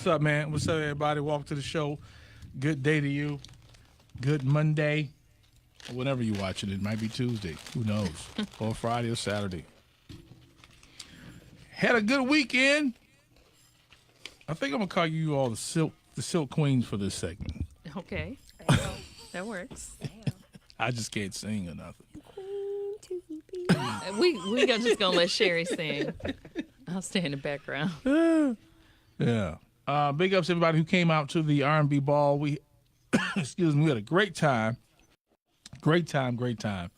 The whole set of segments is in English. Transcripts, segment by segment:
What's up, man? What's up, everybody? Welcome to the show. Good day to you. Good Monday. Whenever you're watching it might be Tuesday. Who knows? Or Friday or Saturday. Had a good weekend. I think I'm going to call you all the Sylk Queens for this segment. Okay. That works. I just can't sing or nothing. We just gonna let Sherry sing. I'll stay in the background. Yeah. Big ups to everybody who came out to the R&B ball. We, excuse me, we had a great time. Great time.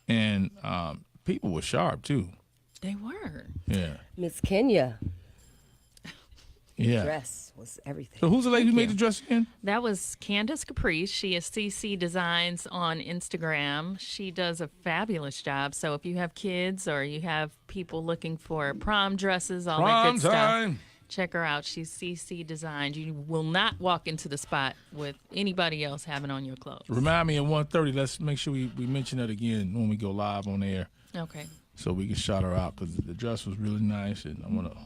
And people were sharp, too. They were. Yeah. Miss Kenya. Yeah. Dress was everything. So who's the lady who made the dress again? That was Candace Caprice. She is CC Designs on Instagram. She does a fabulous job. So if you have kids or you have people looking for prom dresses, all that good stuff, check her out. She's CC Designs. You will not walk into the spot with anybody else having on your clothes. Remind me at 1:30. Let's make sure we mention that again when we go live on air. Okay. So we can shout her out because the dress was really nice, and I want to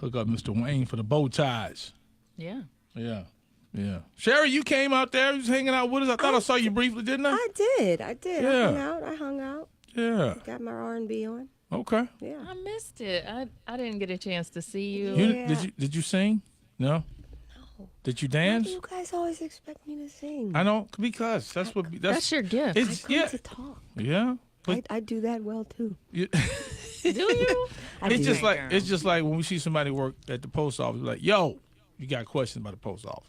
hook up Mr. Wayne for the bow ties. Yeah. Yeah. Sherry, you came out there. You was hanging out with us. I thought I saw you briefly, didn't I? I did. Yeah. I hung out. Yeah. Got my R&B on. Okay. Yeah. I missed it. I didn't get a chance to see you. Yeah. Did you sing? No. No. Did you Why dance? do you guys always expect me to sing? I know because That's your gift. It's I come to talk. Yeah. But I do that well too. you, Do you? it's just Girl. like when we see somebody work at the post office, we're like, yo, you got questions about the post office.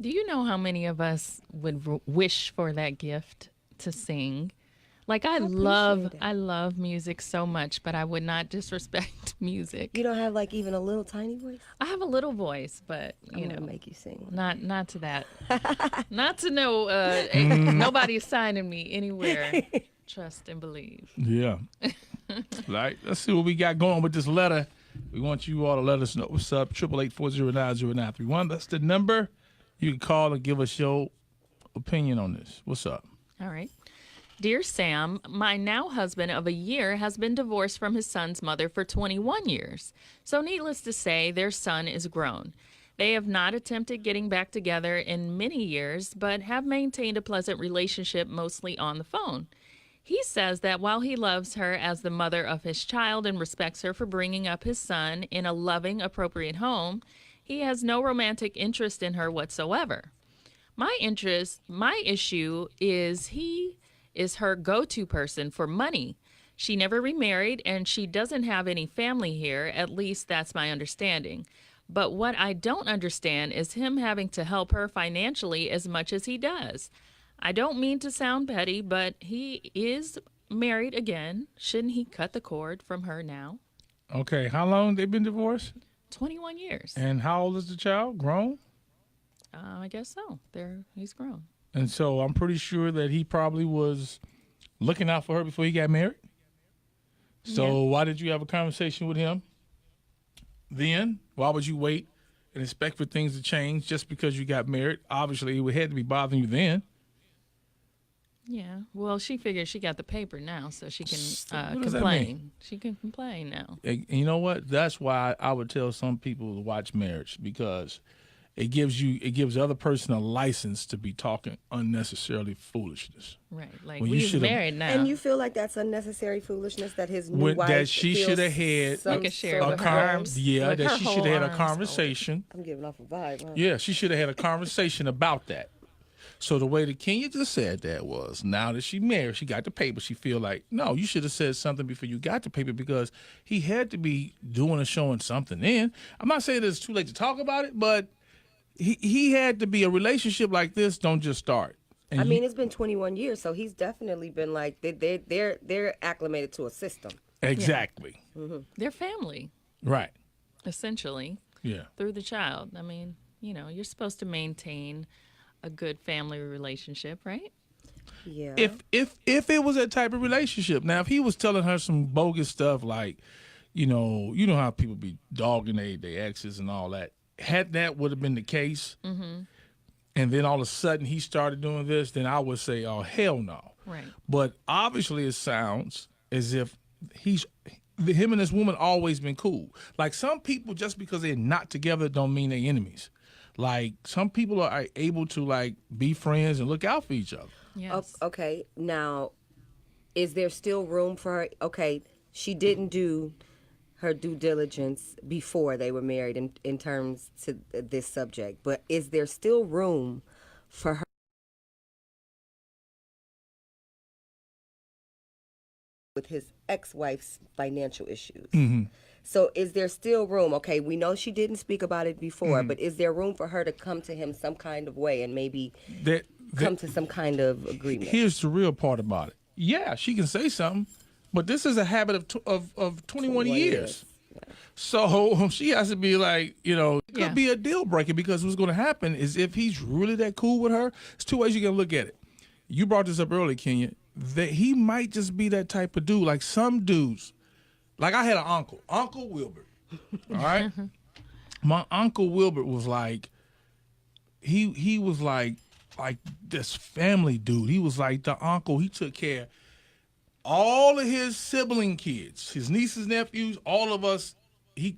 Do you know how many of us would wish for that gift to sing? Like I love music so much, but I would not disrespect music. You don't have like even a little tiny voice? I have a little voice, but I'm you gonna know, make you sing. not to that. Not to know. Nobody's signing me anywhere. Trust and believe. Yeah. Right. Let's see what we got going with this letter. We want you all to let us know what's up. 888-409-0931. That's the number. You can call and give us your opinion on this. What's up? All right. Dear Sam, my now husband of a year has been divorced from his son's mother for 21 years. So needless to say, their son is grown. They have not attempted getting back together in many years, but have maintained a pleasant relationship mostly on the phone. He says that while he loves her as the mother of his child and respects her for bringing up his son in a loving, appropriate home, he has no romantic interest in her whatsoever. My issue is he is her go-to person for money. She never remarried and she doesn't have any family here, at least that's my understanding. But what I don't understand is him having to help her financially as much as he does. I don't mean to sound petty, but he is married again. Shouldn't he cut the cord from her now? Okay. How long they been divorced? 21 years. And how old is the child? Grown? I guess so. He's grown. And so I'm pretty sure that he probably was looking out for her before he got married. So why did you have a conversation with him then? Why would you wait and expect for things to change just because you got married? Obviously, it had to be bothering you then. Yeah. Well, she figures she got the paper now, so she can What does that complain. mean? She can complain now. And you know what? That's why I would tell some people to watch Marriage, because it gives the other person a license to be talking unnecessarily foolishness. Right. Like, Well, you we're should've- married now. And you feel like that's unnecessary foolishness that his new wife That she feels should have had some Like a share sort with of her arms. arms. Yeah, Like that her she whole should have had a arms conversation. I'm giving off a vibe, huh? Yeah, she should have had a conversation about that. So the way that Kenya just said that was, now that she married, she got the paper, she feel like, no, you should have said something before you got the paper, because he had to be doing or showing something in. I'm not saying it's too late to talk about it, but he had to be. A relationship like this don't just start. And I mean, it's been 21 years, so he's definitely been like they're acclimated to a system. Exactly. They're family, Right. essentially, Yeah. through the child. I mean, you're supposed to maintain a good family relationship, right? Yeah. If it was that type of relationship. Now, if he was telling her some bogus stuff like, you know how people be dogging their exes and all that. Had that would have been the case, and then all of a sudden he started doing this, then I would say, oh, hell no. Right. But obviously it sounds as if he's him and this woman always been cool. Like some people, just because they're not together, don't mean they're enemies. Like some people are able to like be friends and look out for each other. Yes. Okay, now, is there still room for her? Okay, she didn't do her due diligence before they were married in terms to this subject, but is there still room for her with his ex-wife's financial issues? So is there still room? Okay, we know she didn't speak about it before, but is there room for her to come to him some kind of way and maybe come to some kind of agreement? Here's the real part about it. Yeah, she can say something, but this is a habit of 21 years. Yeah. So she has to be like, it could be a deal breaker, because what's going to happen is if he's really that cool with her, it's two ways you can look at it. You brought this up earlier, Kenya, that he might just be that type of dude. Like some dudes, like I had an uncle, Uncle Wilbert. All right, my Uncle Wilbert was like, he was like this family dude. He was like the uncle. He took care of all of his sibling kids, his nieces, nephews, all of us. He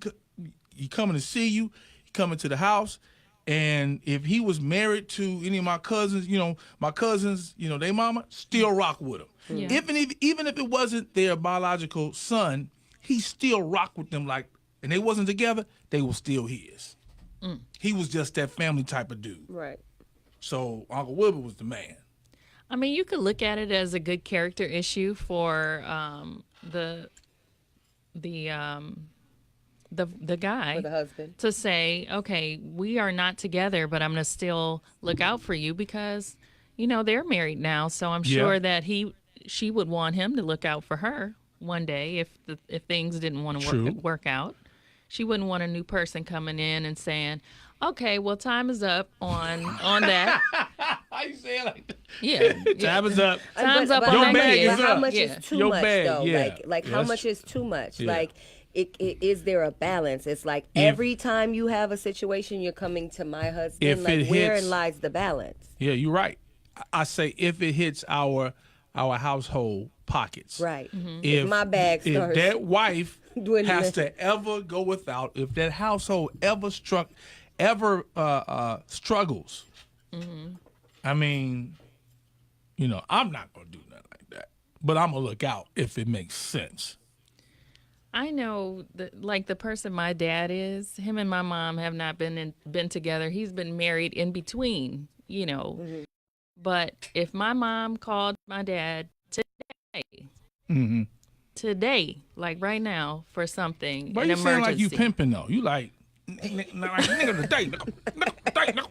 coming to see you. He coming to the house. And if he was married to any of my cousins, they mama, still rock with him. Yeah. Even if it wasn't their biological son, he still rock with them and they wasn't together, they were still his. He was just that family type of dude. Right. So Uncle Wilbur was the man. I mean, you could look at it as a good character issue for the guy, For the husband. to say, okay, we are not together, but I'm going to still look out for you because, they're married now. So I'm sure that she would want him to look out for her one day if things didn't want to work out. She wouldn't want a new person coming in and saying, okay, well, time is up on that. How you say it like that? Yeah. Time is up. Time's up But on Your that bag kid. is how up. much Yeah. is too Your much, bag, though? yeah. Like how Yes. much is too much? Yeah. Like, is there a balance? It's like every time you have a situation, you're coming to my husband. If Like, it wherein hits- lies the balance? Yeah, you're right. I say if it hits our household pockets. Right. If my bag if starts that wife dwindling. has to ever go without, if that household ever struggles, I mean, I'm not gonna do nothing like that. But I'm gonna look out if it makes sense. I know that, like the person my dad is, him and my mom have not been together. He's been married in between, But if my mom called my dad today, like right now, for something, But an you saying like emergency. you pimping though? You like nigga today, nigga. Like right now.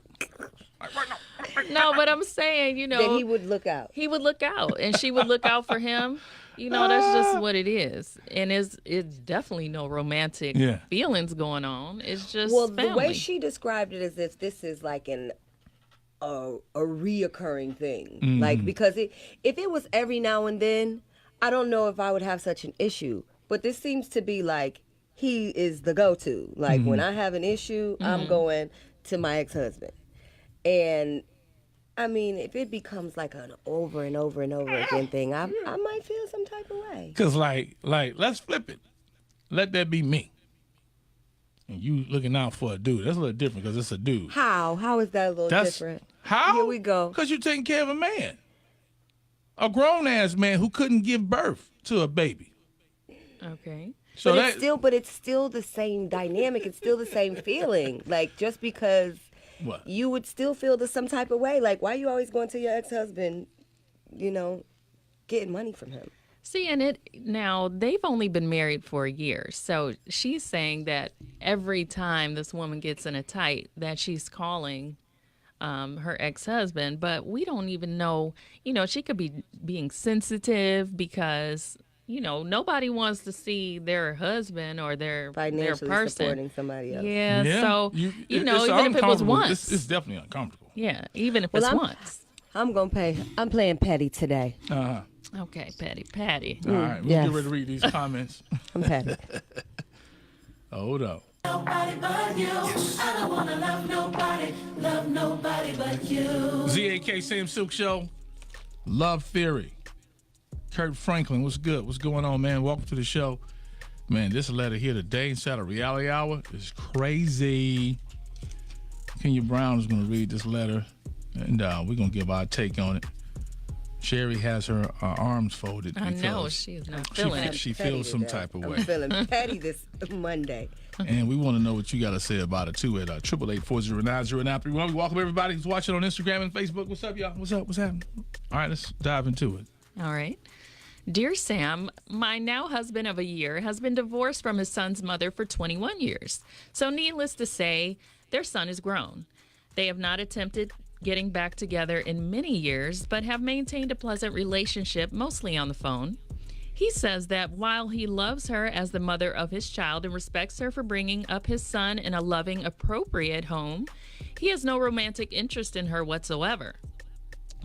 No, but I'm saying, Then he would look out. he would look out, and she would look out for him. That's just what it is, and it's definitely no romantic feelings going on. It's just The way family. she described it is if this is like a reoccurring thing. Mm-hmm. Like, because if it was every now and then, I don't know if I would have such an issue. But this seems to be like he is the go-to. Like, Mm-hmm. when I have an issue, I'm going to my ex-husband. And I mean, if it becomes like an over and over and over again thing, I might feel some type of way. Cause like let's flip it. Let that be me. And you looking out for a dude. That's a little different because it's a dude. How? How is that a little different? How? Here we go. Because you're taking care of a man. A grown ass man who couldn't give birth to a baby. Okay. So But it's still the same dynamic. It's still the same feeling. Like, just because what? you would still feel some type of way. Like, why are you always going to your ex-husband, getting money from him? See, and now they've only been married for a year. So she's saying that every time this woman gets in a tight, that she's calling her ex-husband. But we don't even know, she could be being sensitive because, nobody wants to see their husband or their Financially person supporting somebody else. Yeah, so, it's even if it was uncomfortable. once. It's definitely uncomfortable. Yeah, even if it's once. I'm going to pay. I'm playing petty today. Uh-huh. Okay, Patty. All right, we'll yes. get ready to read these comments. I'm petty. Hold up. Nobody but you. I don't wanna love nobody but you. ZAK Sam Sylk Show. Love Theory. Kurt Franklin, what's good? What's going on, man? Welcome to the show. Man, this letter here today inside of Reality Hour is crazy. Kenya Brown is going to read this letter, and we're going to give our take on it. Sherry has her arms folded. I know she is not feeling it. She feels some type of way. I'm feeling petty this Monday. And we want to know what you got to say about it, too, at 888-409-0931. We welcome everybody who's watching on Instagram and Facebook. What's up, y'all? What's up? What's happening? All right, let's dive into it. All right. Dear Sam, my now husband of a year has been divorced from his son's mother for 21 years. So needless to say, their son is grown. They have not attempted getting back together in many years, but have maintained a pleasant relationship, mostly on the phone. He says that while he loves her as the mother of his child and respects her for bringing up his son in a loving, appropriate home, he has no romantic interest in her whatsoever.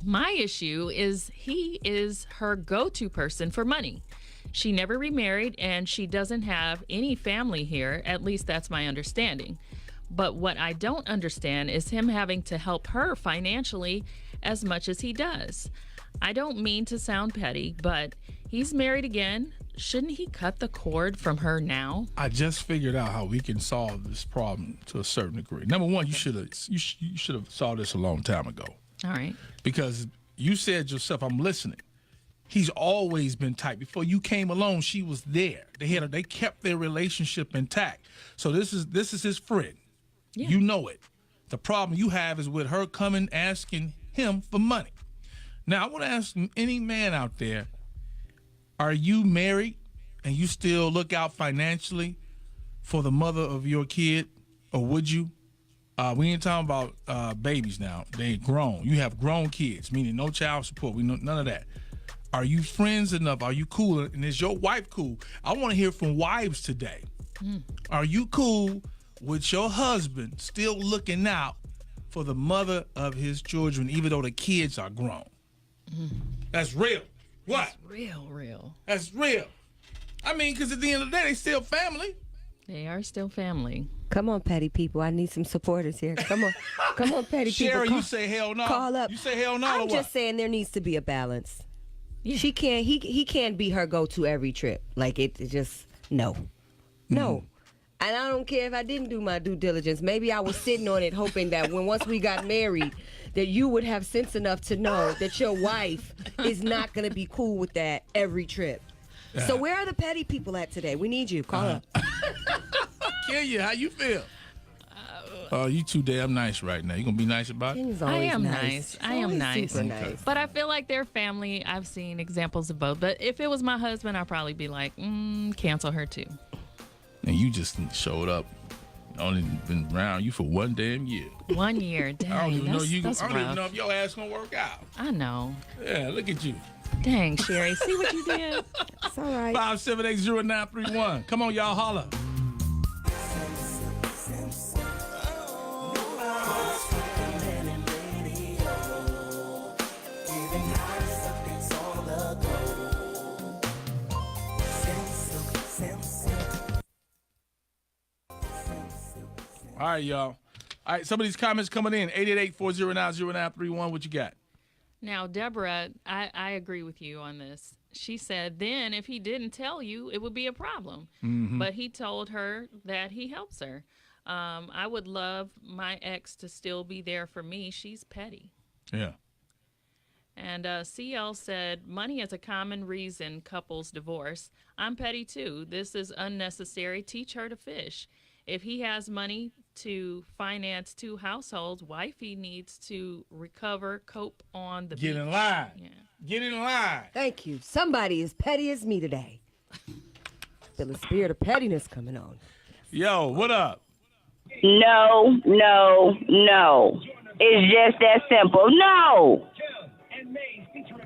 My issue is he is her go-to person for money. She never remarried and she doesn't have any family here, at least that's my understanding. But what I don't understand is him having to help her financially as much as he does. I don't mean to sound petty, but he's married again. Shouldn't he cut the cord from her now? I just figured out how we can solve this problem to a certain degree. Number one, you should have solved this a long time ago. All right. Because you said yourself, I'm listening. He's always been tight. Before you came along, she was there. They kept their relationship intact. So this is his friend. Yeah. You know it. The problem you have is with her coming asking him for money. Now, I want to ask any man out there, are you married and you still look out financially for the mother of your kid, or would you? We ain't talking about babies now. They grown. You have grown kids, meaning no child support. We know none of that. Are you friends enough? Are you cool? And is your wife cool? I want to hear from wives today. Are you cool with your husband still looking out for the mother of his children, even though the kids are grown? That's real. What? That's real. That's real. I mean, because at the end of the day, they still family. They are still family. Come on, petty people. I need some supporters here. Come on, petty people. Sherry, you say hell no. Call up. You say hell no. I'm just saying there needs to be a balance. Yeah. She can't. He can't be her go-to every trip. Like it just no. And I don't care if I didn't do my due diligence. Maybe I was sitting on it hoping that once we got married, that you would have sense enough to know that your wife is not going to be cool with that every trip. So where are the petty people at today? We need you. Call up. Kenya, how you feel? Oh, you too damn nice right now. You going to be nice about it? I am nice. I am nice. Super nice. But I feel like their family, I've seen examples of both. But if it was my husband, I'd probably be like, cancel her too. And you just showed up. Only been around you for one damn year. 1 year, dang. I don't even know that's I don't even rough. know if your ass gonna work out. I know. Yeah, look at you. Dang, Sherry, see what you did? It's all right. 5780931. Come on, y'all, holla. All right, y'all. All right, some of these comments coming in. 888-409-0931. What you got? Now, Deborah, I agree with you on this. She said, then if he didn't tell you, it would be a problem. But he told her that he helps her. I would love my ex to still be there for me. She's petty. Yeah. And CL said, money is a common reason couples divorce. I'm petty too. This is unnecessary. Teach her to fish. If he has money to finance 2 households, wifey needs to recover, cope on the beach. Get in line. Yeah. Get in line. Thank you. Somebody as petty as me today. Feel the spirit of pettiness coming on. Yo, what up? No. It's just that simple. No.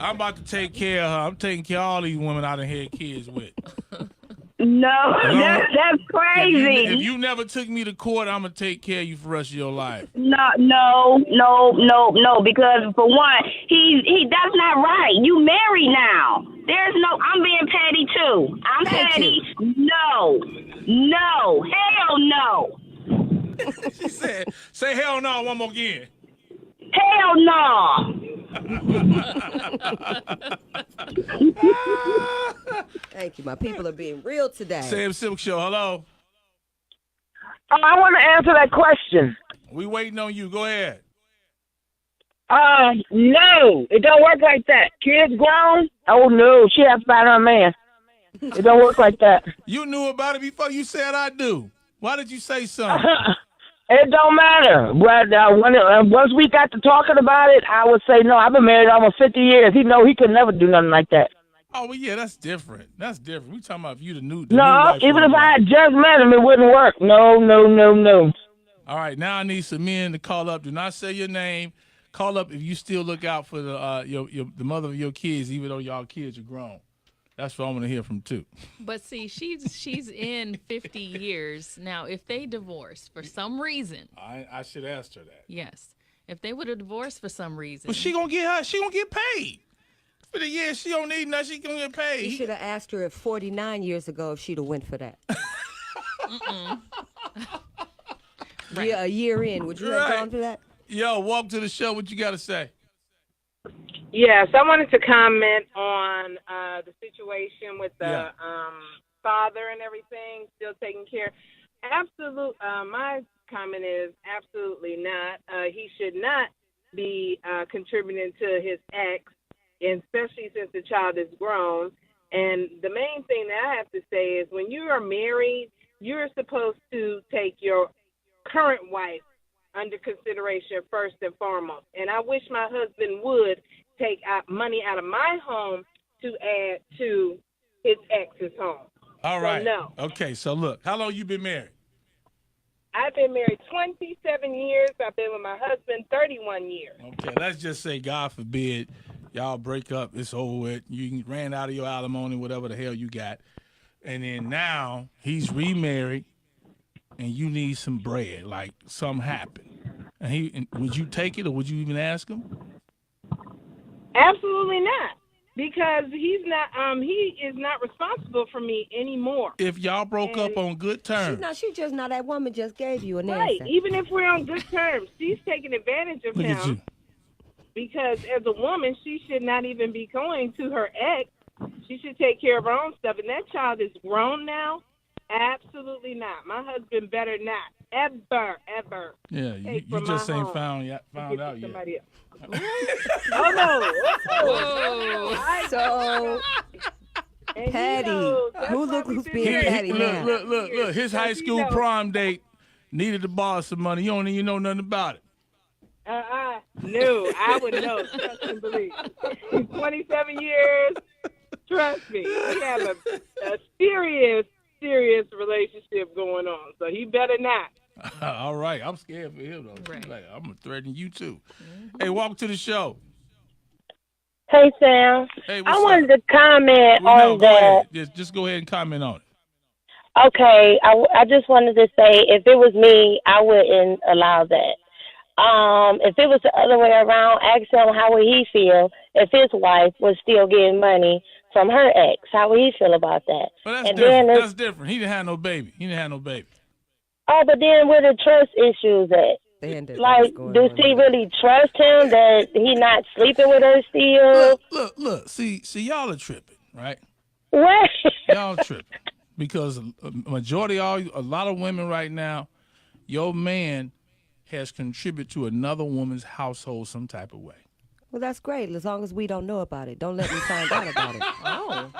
I'm about to take care of her. I'm taking care of all these women I done had kids with. No, that's crazy. If you never took me to court, I'm going to take care of you for the rest of your life. No, because for one, that's not right. You married now. I'm being petty too. I'm petty. No, hell no. She said, say hell no one more again. Hell no. Thank you. My people are being real today. Sam Sylk Show, hello. I want to answer that question. We waiting on you. Go ahead. No, it don't work like that. Kids grown? Oh no, she has to find her a man. It don't work like that. You knew about it before you said I do. Why did you say something? It don't matter. But once we got to talking about it, I would say no. I've been married almost 50 years. He know he could never do nothing like that. Oh, well, yeah, that's different. That's different. We talking about if you the new No, wife even or if the I wife. had just met him, it wouldn't work. No. All right, now I need some men to call up. Do not say your name. Call up if you still look out for the mother of your kids, even though y'all kids are grown. That's what I want to hear from too. But see, she's in 50 years. Now, if they divorce for some reason, I should ask her that. yes. If they would have divorced for some reason. But she gonna get paid. For the year she don't need nothing, she gonna get paid. You should have asked her if 49 years ago if she'd have went for that. Right. Yeah, a year in, would you have gone for that? Yo, welcome to the show. What you got to say? Yes, I wanted to comment on the situation with the father and everything, still taking care. My comment is absolutely not. He should not be contributing to his ex, and especially since the child is grown. And the main thing that I have to say is when you are married, you're supposed to take your current wife under consideration first and foremost. And I wish my husband would take money out of my home to add to his ex's home. All right. No. Okay, so look, how long you been married? I've been married 27 years. I've been with my husband 31 years. Okay, let's just say, God forbid, y'all break up, it's over with. You ran out of your alimony, whatever the hell you got. And then now he's remarried and you need some bread, like something happened. And would you take it or would you even ask him? Absolutely not. Because he is not responsible for me anymore. If y'all broke up on good terms. She just not that woman just gave you an Right. answer. Even if we're on good terms, she's taking advantage of Look at you. him. Because as a woman, she should not even be going to her ex. She should take care of her own stuff. And that child is grown now. Absolutely not. My husband better not ever. Yeah, you from just my ain't home found Get out yet. somebody else. Oh no! Whoa. So, And he Patty, knows. That's who why look we who's been being married petty for now? Look. His high Because he school knows. prom date needed to borrow some money. You don't even know nothing about it. No, I would know. Trust and believe. 27 years. Trust me, we have a serious relationship going on. So he better not. All right, I'm scared for him though. Right. Like, I'm gonna threaten you too. Hey, welcome to the show. Hey, Sam. Hey, what's I wanted up? to comment Well, no, on go that. ahead. Just go ahead and comment on it. Okay, I just wanted to say, if it was me, I wouldn't allow that. If it was the other way around, ask him how would he feel if his wife was still getting money from her ex. How would he feel about that? But that's And different. then That's different. He didn't have no baby. Oh, but then where the trust issues at? Like, does she really trust him that he not sleeping with her still? Look. See, y'all are tripping, right? What? Y'all tripping because a lot of women right now, your man has contributed to another woman's household some type of way. Well, that's great, as long as we don't know about it. Don't let me find out about it. Oh.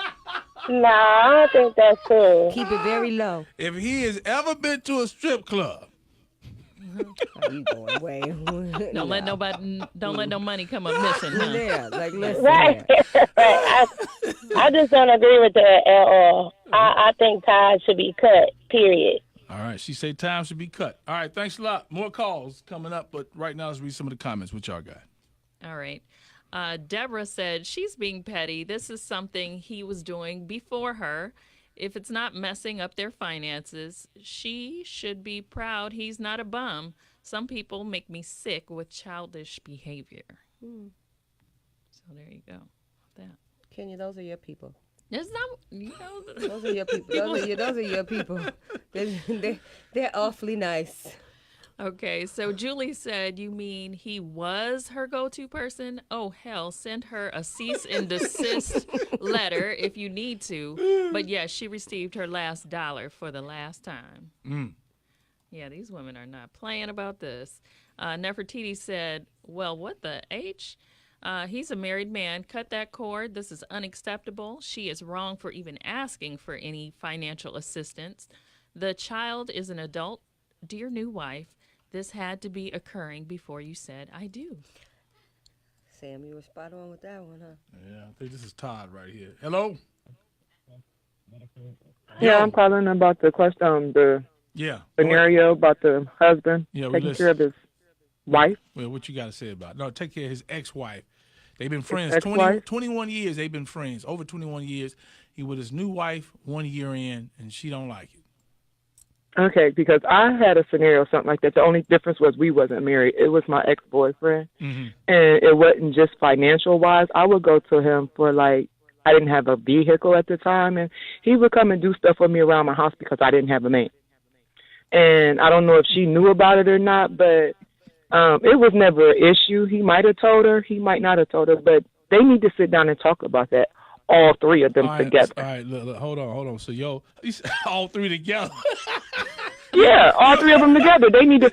Nah, I don't think that's cool. Keep it very low. If he has ever been to a strip club, Oh, you going way. Don't let no money come up missing, huh? Yeah, like listen. Right. here. I just don't agree with that at all. I think ties should be cut, period. all right, she say time should be cut. All right, thanks a lot. More calls coming up, but right now let's read some of the comments. What y'all got? All right. Deborah said she's being petty. This is something he was doing before her. If it's not messing up their finances, she should be proud he's not a bum. Some people make me sick with childish behavior. So there you go. That. Kenya, those are your people. It's not, Those are your people. Those are your people. They're awfully nice. Okay, so Julie said, you mean he was her go-to person? Oh, hell, send her a cease and desist letter if you need to. But yes, she received her last dollar for the last time. Yeah, these women are not playing about this. Nefertiti said, well, what the H? He's a married man. Cut that cord. This is unacceptable. She is wrong for even asking for any financial assistance. The child is an adult. Dear new wife, this had to be occurring before you said I do. Sam, you were spot on with that one, huh? Yeah, I think this is Todd right here. Hello? Yeah, I'm calling about the question, the scenario about the husband taking care of his wife. Well, what you got to say about it? No, take care of his ex-wife. They've been friends 21 years. They've been friends. Over 21 years. He with his new wife 1 year in, and she don't like it. Okay, because I had a scenario, something like that. The only difference was we wasn't married. It was my ex-boyfriend, and it wasn't just financial-wise. I would go to him for, like, I didn't have a vehicle at the time, and he would come and do stuff for me around my house because I didn't have a man. And I don't know if she knew about it or not, but it was never an issue. He might have told her. He might not have told her, but they need to sit down and talk about that, all three of them together. All right, look, hold on. So, all three together. Yeah, all three of them together. They need to,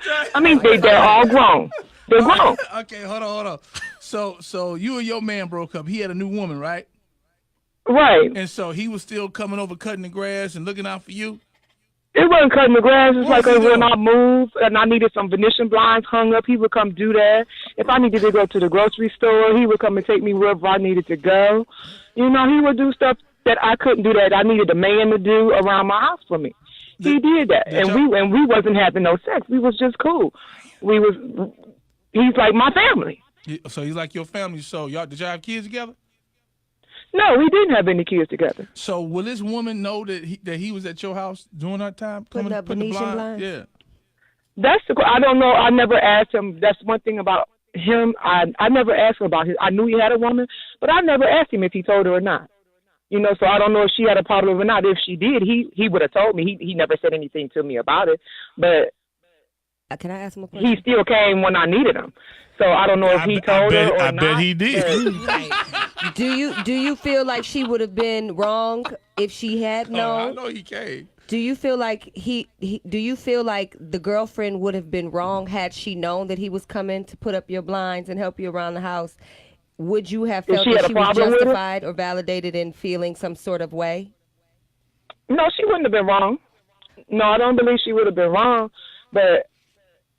they're all grown. They're grown. Okay, hold on. So you and your man broke up. He had a new woman, right? Right. And so he was still coming over, cutting the grass and looking out for you? It wasn't cutting the grass. It's like when I moved and I needed some Venetian blinds hung up, he would come do that. If I needed to go to the grocery store, he would come and take me wherever I needed to go. You know, he would do stuff that I couldn't do that I needed a man to do around my house for me. He did that. And we wasn't having no sex. We was just cool. He's like my family. So he's like your family. So did y'all have kids together? No, we didn't have any kids together. So will this woman know that he was at your house during that time? Putting up Venetian blinds? Yeah. I don't know. I never asked him. That's one thing about him. I never asked him about I knew he had a woman, but I never asked him if he told her or not. You know, so I don't know if she had a problem or not. If she did, he would have told me. He never said anything to me about it. But can I ask him a question? He still came when I needed him. So I don't know if he told her or not. I bet he did. Right. Do you feel like she would have been wrong if she had known? I know he came. Do you feel like do you feel like the girlfriend would have been wrong had she known that he was coming to put up your blinds and help you around the house? Would you have felt that she was justified or validated in feeling some sort of way? No, she wouldn't have been wrong. No, I don't believe she would have been wrong. But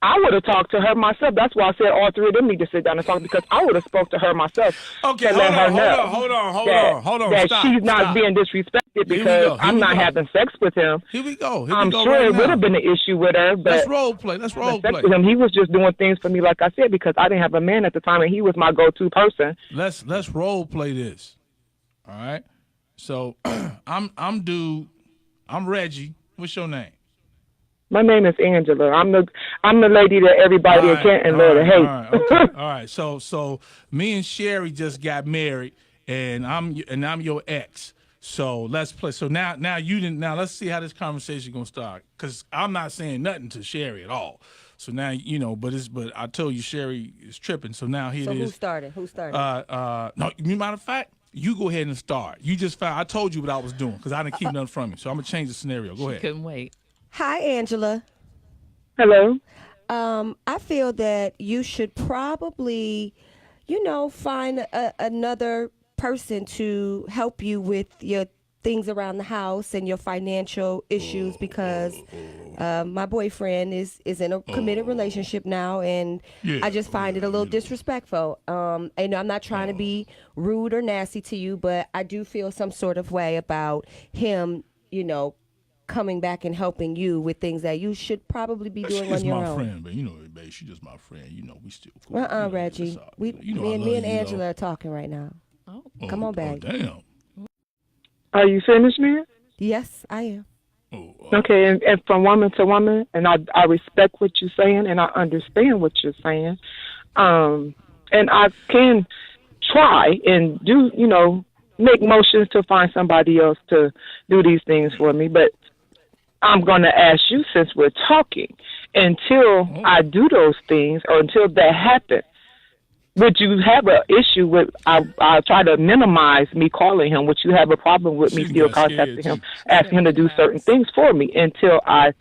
I would have talked to her myself. That's why I said all three of them need to sit down and talk, because I would have spoke to her myself. Okay, hold on. That Stop, she's not being disrespected because I'm not having sex with him. Here we go. I'm sure it would have been an issue with her, but let's role play. With him, he was just doing things for me, like I said, because I didn't have a man at the time, and he was my go-to person. Let's role play this. All right. So I'm Reggie. What's your name? My name is Angela. I'm the lady that everybody in Canton love to hate. All right. So me and Sherry just got married, and I'm your ex. So let's play. So now let's see how this conversation gonna start, because I'm not saying nothing to Sherry at all. So now but I told you Sherry is tripping. So now here it is. Who started? No, matter of fact, you go ahead and start. You just found. I told you what I was doing because I didn't keep nothing from you. So I'm gonna change the scenario. Go ahead. Couldn't wait. Hi, Angela. Hello. I feel that you should probably, find another person to help you with your things around the house and your financial issues, because my boyfriend is in a committed relationship now, and I just find it a little disrespectful. And I'm not trying to be rude or nasty to you, but I do feel some sort of way about him, coming back and helping you with things that you should probably be doing on your own. She's my friend, but babe, she's just my friend. We still cool. Reggie. Me and Angela are talking right now. Oh. Come on, babe. Oh, damn. Are you finished, man? Yes, I am. Okay, and from woman to woman, and I respect what you're saying, and I understand what you're saying. And I can try and do, make motions to find somebody else to do these things for me, but I'm going to ask you, since we're talking, until I do those things or until that happens. Would you have an issue with, I try to minimize me calling him, would you have a problem with me still contacting him, asking him to do certain things for me until I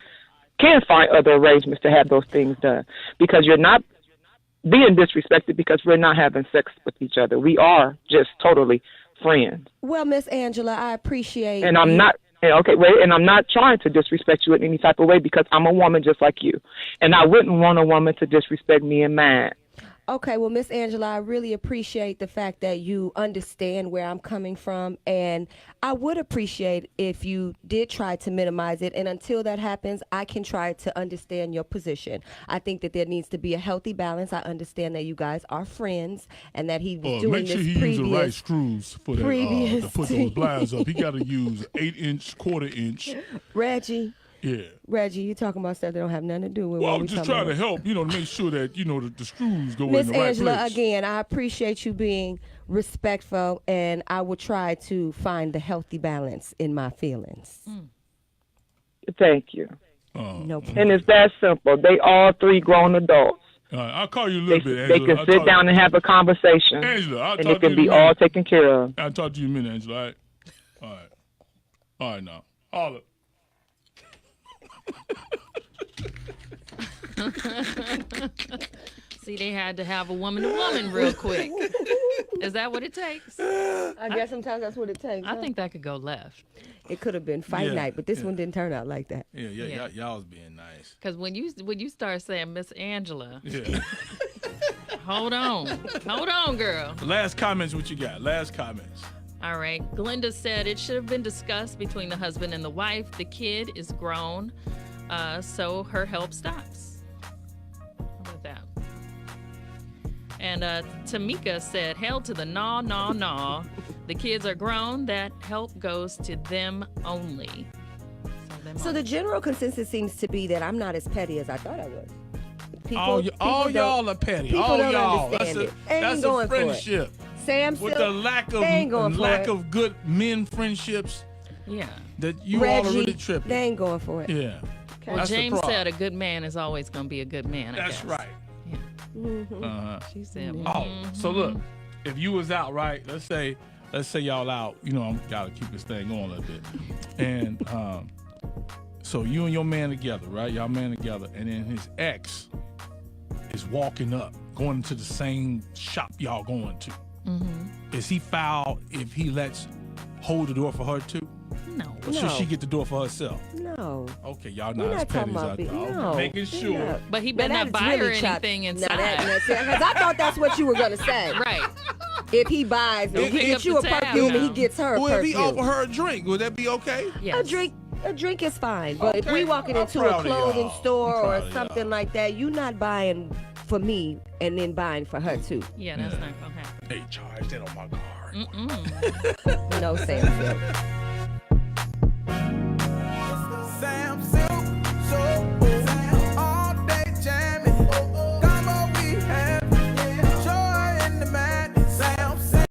can find other arrangements to have those things done? Because you're not being disrespected because we're not having sex with each other. We are just totally friends. Well, Miss Angela, I appreciate And I'm not, okay, wait, and I'm not trying to disrespect you in any type of way because I'm a woman just like you. And I wouldn't want a woman to disrespect me and mine. Okay, well, Miss Angela, I really appreciate the fact that you understand where I'm coming from, and I would appreciate if you did try to minimize it, and until that happens, I can try to understand your position. I think that there needs to be a healthy balance. I understand that you guys are friends, and that he's doing make sure this he previous... use the right screws for that, to put those blinds up. He got to use 8-inch, quarter-inch. Reggie. Yeah. Reggie, you talking about stuff that don't have nothing to do with well, what I'm we just talking trying about. to help, to make sure that, the screws go Miss in the right Angela, place. again, I appreciate you being respectful, and I will try to find the healthy balance in my feelings. Thank you. No problem. And it's that simple. They all three grown adults. I'll call you a little bit, They Angela. can sit down and have a conversation. Angela, I'll and talk it can to you be in a minute. all taken care of. I'll talk to you in a minute, Angela, all right? All right, now. Holla. See, they had to have a woman-to-woman real quick. Is that what it takes? I guess sometimes that's what it takes. I think that could go left. It could have been fight Yeah, night, but this one didn't turn out like that. Yeah. Y'all was being nice. Because when you start saying Miss Angela, Yeah. hold on, girl. Last comments, what you got? Last comments. All right. Glenda said it should have been discussed between the husband and the wife. The kid is grown, so her help stops. How about that? And Tamika said, hell to the gnaw. The kids are grown. That help goes to them only. So the general consensus seems to be that I'm not as petty as I thought I was. All y'all are petty. People All don't y'all. understand it. That's going a for it. friendship. Sam With Sylk, the lack they ain't going for it. of good men friendships, Yeah. that you Reggie, all are really tripping. they ain't going for it. Yeah. Well, That's the James problem. said a good man is always going to be a good man, I That's guess. right. Yeah. She said, Oh, so look, if you was out, right? Let's say y'all out. I'm gotta keep this thing going a little bit. And so you and your man together, right? Y'all man together, and then his ex is walking up, going to the same shop y'all going to. Is he foul if he lets hold the door for her too? No. Or should she get the door for herself? No. Okay, y'all We're not as not petty talking as I about thought. no. Making sure. Yeah. But he better Now, not that buy is her really chopped. anything Now inside. because I thought that's what you were gonna say. Right. If he buys, if he pick gets up you the a tab perfume and he now. gets her a Well, if he perfume. offer her a drink, would that be okay? Yes. A drink is fine, but if Okay. we walking I'm into a proud of clothing y'all. store I'm proud or of something y'all. like that, you not buying for me and then buying for her too. Yeah, that's not going to happen. Hey, charge that on my card. Mm-mm. No, Sam Sylk.